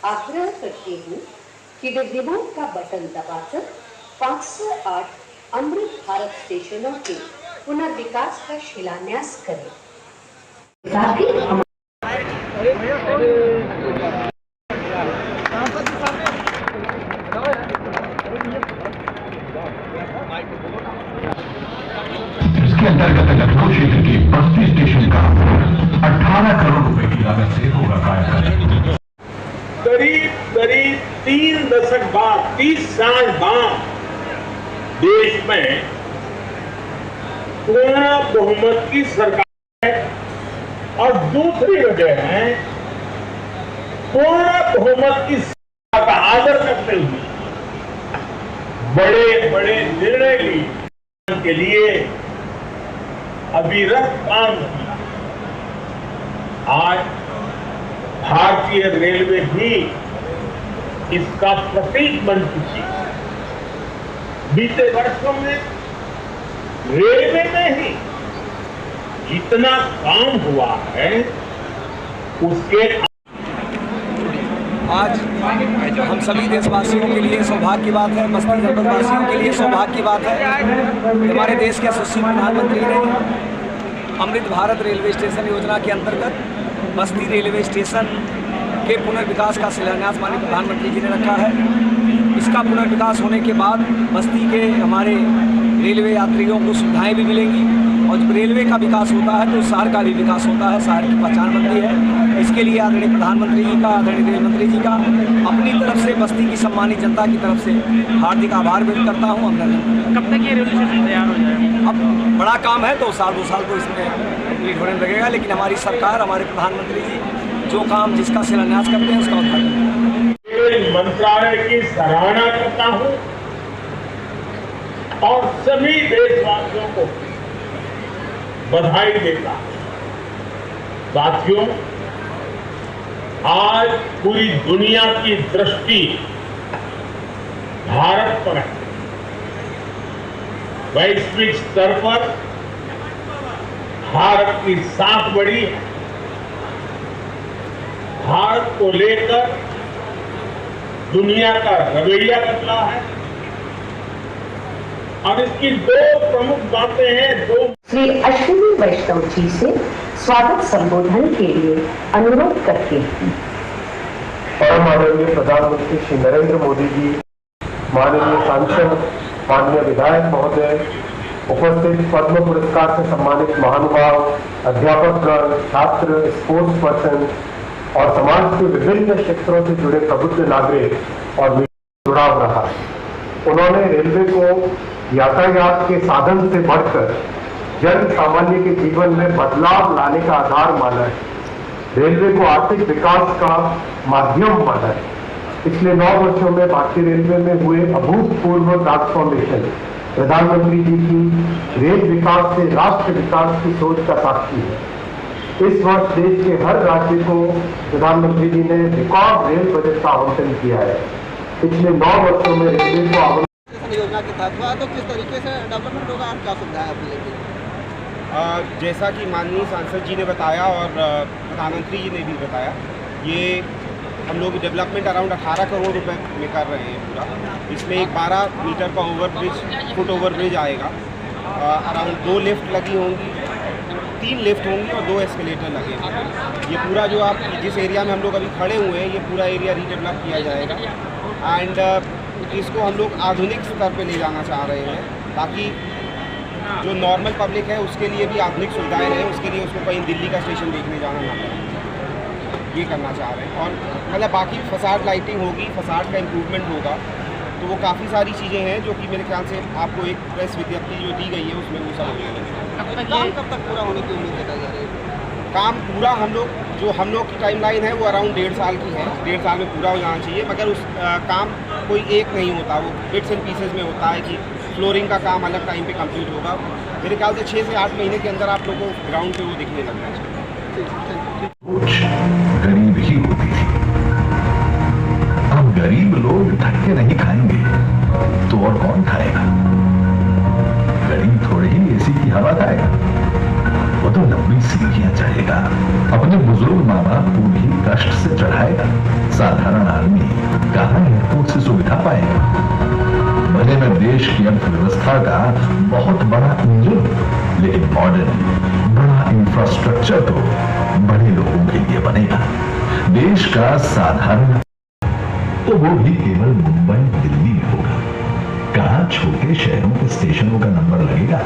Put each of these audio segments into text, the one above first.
आग्रह करती हूँ कि वे दिमाग का बटन दबाकर 508 अमृत भारत स्टेशनों के पुनर्विकास का शिलान्यास करें। साथ ही इसके अंतर्गत लखनऊ क्षेत्र के 32 स्टेशन का 18 करोड़ रुपए की लागत से होगा कायाकल्प। करीब 3 दशक बाद 30 साल बाद देश में पूर्ण बहुमत की सरकार है और दूसरी वजह है पूर्ण बहुमत की सरकार का आदर करते हुए बड़े बड़े निर्णय लिए के लिए अविरत काम किया। आज भारतीय रेलवे भी इसका प्रतीक बन चुकी है। बीते वर्षों में रेलवे में ही जितना काम हुआ है उसके आज हम सभी देशवासियों के लिए सौभाग्य की बात है, बस्ती जनपद वासियों के लिए सौभाग्य की बात है। हमारे देश के यशस्वी प्रधानमंत्री ने अमृत भारत रेलवे स्टेशन योजना के अंतर्गत बस्ती रेलवे स्टेशन के पुनर्विकास का शिलान्यास माननीय प्रधानमंत्री जी ने रखा है। इसका पुनर्विकास होने के बाद बस्ती के हमारे रेलवे यात्रियों को सुविधाएं भी मिलेंगी और जब रेलवे का विकास होता है तो शहर का भी विकास होता है, शहर की पहचान बनती है। इसके लिए आदरणीय प्रधानमंत्री जी का, आदरणीय रेल मंत्री जी का अपनी तरफ से बस्ती की सम्मानित जनता की तरफ से हार्दिक आभार व्यक्त करता हूँ। कब तक ये रेलवे स्टेशन तैयार हो जाएगा? अब बड़ा काम है तो 2 साल तो इसमें कंप्लीट होने लगेगा, लेकिन हमारी सरकार, हमारे प्रधानमंत्री जी जो काम जिसका शिलान्यास करते हैं उसका उद्घाटन। रेल मंत्रालय की सराहना करता हूं और सभी देशवासियों को बधाई देता हूं। साथियों, आज पूरी दुनिया की दृष्टि भारत पर है। वैश्विक स्तर पर भारत की साख बढ़ी है। भारत को लेकर दुनिया का रवैया बदला है और इसकी 2 प्रमुख बातें हैं। श्री अश्विनी वैष्णव जी से स्वागत संबोधन के लिए अनुरोध करते हैं। परम आदरणीय प्रधानमंत्री श्री नरेंद्र मोदी जी, माननीय सांसद, माननीय विधायक महोदय, उपस्थित पद्म पुरस्कार से सम्मानित महानुभाव, अध्यापकगण, छात्र, स्पोर्ट्स पर्सन और समाज के विभिन्न क्षेत्रों से जुड़े प्रबुद्ध नागरिक और जुड़ाव रहा। उन्होंने रेलवे को यातायात के साधन से बढ़कर जन सामान्य के जीवन में बदलाव लाने का आधार माना है। रेलवे को आर्थिक विकास का माध्यम माना है। पिछले 9 वर्षों में भारतीय रेलवे में हुए अभूतपूर्व ट्रांसफॉर्मेशन प्रधानमंत्री जी की रेल विकास से राष्ट्र विकास की सोच का साक्षी है। इस वर्ष देश के हर राज्य को प्रधानमंत्री जी ने रिकॉर्ड रेल बजट का आवंटन किया है। पिछले 9 वर्षों में रेलवे को योजना के तहत तो किस तरीके से डेवलपमेंट होगा, आप क्या सुविधाएं आपको लेंगे? जैसा कि माननीय सांसद जी ने बताया और प्रधानमंत्री जी ने भी बताया, ये हम लोग डेवलपमेंट अराउंड 18 करोड़ रुपए में कर रहे हैं पूरा। इसमें एक 12 मीटर का फुट ओवरब्रिज आएगा, अराउंड 2 लिफ्ट लगी होंगी, 3 लिफ्ट होंगी और 2 एस्केलेटर लगेंगे। ये पूरा जो आप जिस एरिया में हम लोग अभी खड़े हुए हैं, ये पूरा एरिया रीडेवलप किया जाएगा एंड इसको हम लोग आधुनिक स्तर पे ले जाना चाह रहे हैं ताकि जो नॉर्मल पब्लिक है उसके लिए भी आधुनिक सुविधाएं रहें, उसके लिए उसको कहीं दिल्ली का स्टेशन देखने जाना ना पड़े, ये करना चाह रहे हैं। और मतलब बाकी फसाड लाइटिंग होगी, फसाड का इम्प्रूवमेंट होगा, तो वो काफ़ी सारी चीज़ें हैं जो कि मेरे ख्याल से आपको एक प्रेस विज्ञप्ति जो दी गई है उसमें वो सब हो काम कब तक पूरा होने की उम्मीद है? काम पूरा हम लोग की टाइमलाइन है वो अराउंड 1.5 साल की है। 1.5 साल में पूरा हो जाना चाहिए, मगर उस काम कोई एक नहीं होता, वो बिट्स एंड पीसेस में होता है कि फ्लोरिंग का काम अलग टाइम पे कंप्लीट होगा। मेरे ख्याल से 6 से 8 महीने के अंदर आप लोगों को ग्राउंड पे वो दिखने लगना चाहिए। कुछ गरीब ही होती थी, अब गरीब लोग धक्के नहीं खाएंगे तो और कौन खाएगा? गरीब थोड़े ही एसी की हवा खाएगा, वो तो लंबी सीढ़ियां चढ़ेगा, अपने बुजुर्ग माँ बाप को भी कष्ट से चढ़ाएगा। साधारण एयरपोर्ट से सुविधा पाएगा। भले में देश की अर्थव्यवस्था का बहुत बड़ा इंजन, लेकिन मॉडर्न बड़ा इंफ्रास्ट्रक्चर तो बड़े लोगों के लिए बनेगा। देश का साधारण तो वो भी केवल मुंबई दिल्ली में होगा। कहां छोटे शहरों के स्टेशनों का नंबर लगेगा।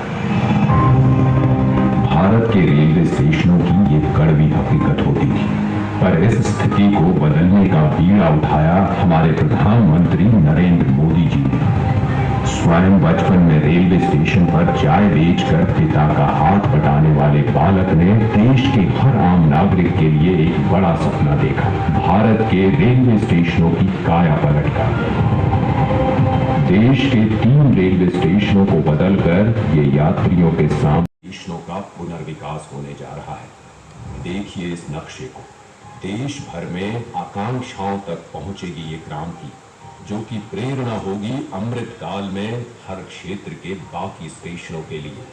भारत के रेलवे स्टेशनों की ये कड़वी हकीकत होती थी, पर इस स्थिति को बदलने का बीड़ा उठाया हमारे प्रधानमंत्री नरेंद्र मोदी जी ने। स्वयं बचपन में रेलवे स्टेशन पर चाय बेचकर पिता का हाथ बटाने वाले बालक ने देश के हर आम नागरिक के लिए एक बड़ा सपना देखा, भारत के रेलवे स्टेशनों की काया पलट का। देश के 3 रेलवे स्टेशनों को बदलकर ये यात्रियों के सामने स्टेशनों का पुनर्विकास होने जा रहा है। देखिए इस नक्शे को। देश भर में आकांक्षाओं तक पहुंचेगी ये क्रांति, जो कि प्रेरणा होगी अमृत काल में हर क्षेत्र के बाकी स्टेशनों के लिए।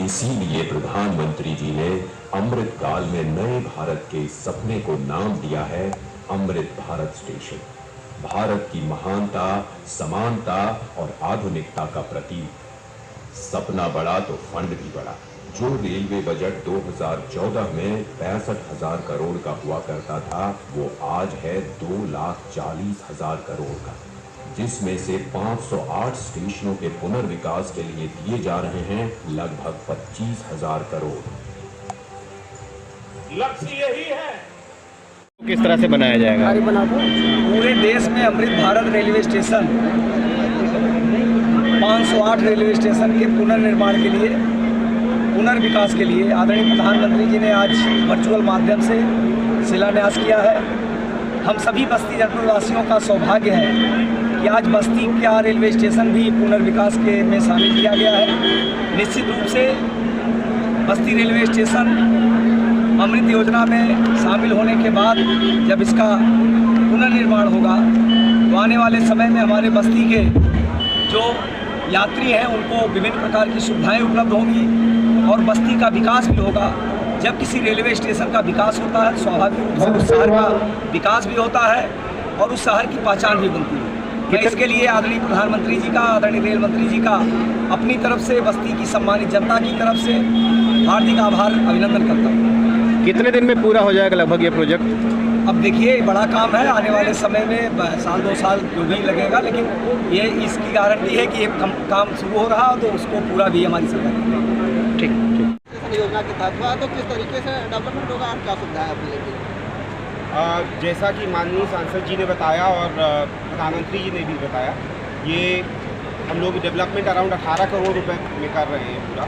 इसीलिए प्रधानमंत्री जी ने अमृत काल में नए भारत के सपने को नाम दिया है अमृत भारत स्टेशन। भारत की महानता, समानता और आधुनिकता का प्रतीक। सपना बड़ा तो फंड भी बड़ा। जो रेलवे बजट 2014 में 65,000 करोड़ का हुआ करता था, वो आज है 2,40,000 करोड़ का, जिसमें से 508 स्टेशनों के पुनर्विकास के लिए दिए जा रहे हैं लगभग 25,000 करोड़। लक्ष्य यही है। किस तरह से बनाया जाएगा? पूरे देश में Amrit Bharat railway station 508 railway station के पुनर्निर्माण के लिए, पुनर्विकास के लिए आदरणीय प्रधानमंत्री जी ने आज वर्चुअल माध्यम से शिलान्यास किया है। हम सभी बस्ती जनपद वासियों का सौभाग्य है कि आज बस्ती का रेलवे स्टेशन भी पुनर्विकास के में शामिल किया गया है। निश्चित रूप से बस्ती रेलवे स्टेशन अमृत योजना में शामिल होने के बाद जब इसका पुनर्निर्माण होगा तो आने वाले समय में हमारे बस्ती के जो यात्री हैं उनको विभिन्न प्रकार की सुविधाएं उपलब्ध होंगी और बस्ती का विकास भी होगा। जब किसी रेलवे स्टेशन का विकास होता है स्वाभाविक रूप से उस शहर का विकास भी होता है और उस शहर की पहचान भी बनती है। मैं इसके लिए आदरणीय प्रधानमंत्री जी का, आदरणीय रेल मंत्री जी का अपनी तरफ से, बस्ती की सम्मानित जनता की तरफ से हार्दिक आभार, अभिनंदन करता हूँ। कितने दिन में पूरा हो जाएगा लगभग ये प्रोजेक्ट? अब देखिए बड़ा काम है, आने वाले समय में साल 2 साल जो भी लगेगा, लेकिन ये इसकी गारंटी है कि ये काम शुरू हो रहा तो उसको पूरा भी हमारी सरकार। ठीक ठीक। योजना के तहत तो किस तरीके से डेवलपमेंट होगा और क्या सुविधा है आपके लिए? जैसा कि माननीय सांसद जी ने बताया और प्रधानमंत्री जी ने भी बताया, ये हम लोग डेवलपमेंट अराउंड 18 करोड़ रुपए में कर रहे हैं पूरा।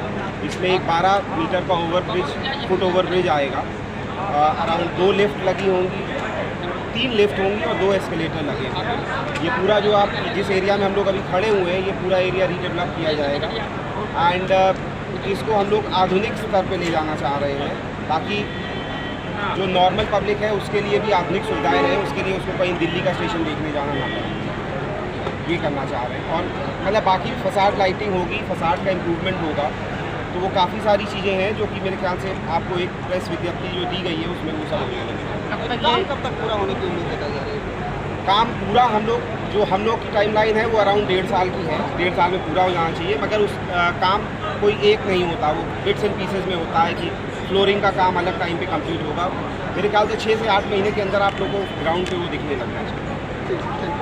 इसमें एक 12 मीटर का फुट ओवर ब्रिज आएगा, अराउंड 2 लिफ्ट लगी होंगी, 3 लिफ्ट होंगी और 2 एस्केलेटर लगेंगे। ये पूरा जो आप जिस एरिया में हम लोग अभी खड़े हुए हैं, ये पूरा एरिया रीडेवलप किया जाएगा एंड इसको हम लोग आधुनिक स्तर पे ले जाना चाह रहे हैं ताकि जो नॉर्मल पब्लिक है उसके लिए भी आधुनिक सुविधाएं रहें, उसके लिए उसको कहीं दिल्ली का स्टेशन देखने जाना ना पड़े, ये करना चाह रहे हैं। और मतलब बाकी फसाड लाइटिंग होगी, फसाड का इम्प्रूवमेंट होगा, तो वो काफ़ी सारी चीज़ें हैं जो कि मेरे ख्याल से आपको एक प्रेस विज्ञप्ति जो दी गई है उसमें वो सब हो काम कब तक पूरा होने की उम्मीद बताई जा रही है? काम पूरा हम लोग की टाइमलाइन है वो अराउंड 1.5 साल की है, 1.5 साल में पूरा हो जाना चाहिए। मगर उस काम कोई एक नहीं होता, वो बिट्स एंड पीसेस में होता है कि फ्लोरिंग का काम अलग टाइम पे कंप्लीट होगा। मेरे ख्याल से 6 से 8 महीने के अंदर आप लोगों को ग्राउंड पे वो दिखने लगना चाहिए।